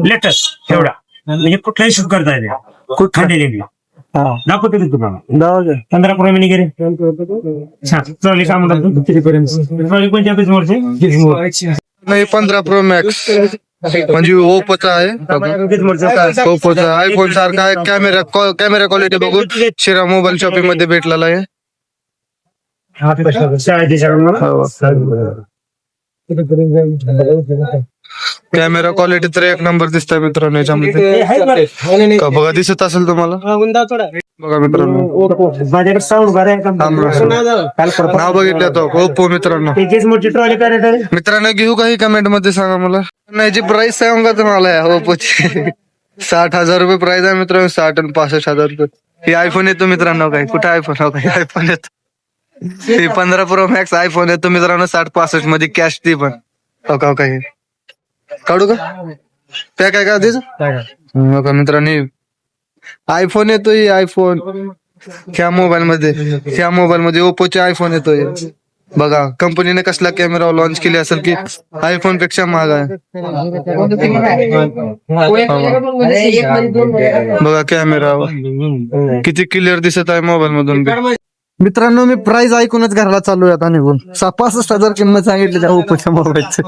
Latest एवढा म्हणजे कुठलाही शूट करता येते खूप खांडे दाखवतो की तुम्हाला 15 प्रो मिनी गेले ट्रॉली काय म्हणतात ट्रॉली कोणत्या ऑफिस नाही 15 प्रो मॅक्स म्हणजे ओप्पोचा आहे. ओप्पोचा आयफोन सारखा आहे. कॅमेरा क्वालिटी बघून शिरा मोबाईल शॉपिंग मध्ये भेटलेला आहे. कॅमेरा क्वालिटी तर एक नंबर दिसतंय मित्रांनो याच्यामध्ये. बघा दिसत असेल तुम्हाला. बघा मित्रांनो नाव बघितलं तो ओप्पो मित्रांनो. मित्रांनो घेऊ काही कमेंट मध्ये सांगा मला. नाही जी प्राइस सांगा तुम्हाला ओप्पोची 60,000 रुपये प्राइस आहे मित्रांनो. 60 आणि 65,000 रुपये. हे आयफोन येतो मित्रांनो. काय कुठे आयफोन हो काही आयफोन येतो. हे 15 प्रो मॅक्स आयफोन येतो मित्रांनो 60-65 मध्ये कॅश ती पण हो का काही काढू का पॅक आहे का त्याच का मित्रांनो. आयफोन येतोय आयफोन ह्या मोबाईल मध्ये ओप्पोचे आयफोन येतोय. बघा कंपनीने कसला कॅमेरा लॉन्च केली असेल की आयफोन पेक्षा महाग आहे. बघा कॅमेरा किती क्लिअर दिसत आहे मोबाईल मधून. मित्रांनो मी प्राइस ऐकूनच घराला चालू आहे आता निघून. 65,000 किंमत सांगितली त्या ओप्पोच्या मोबाईलची.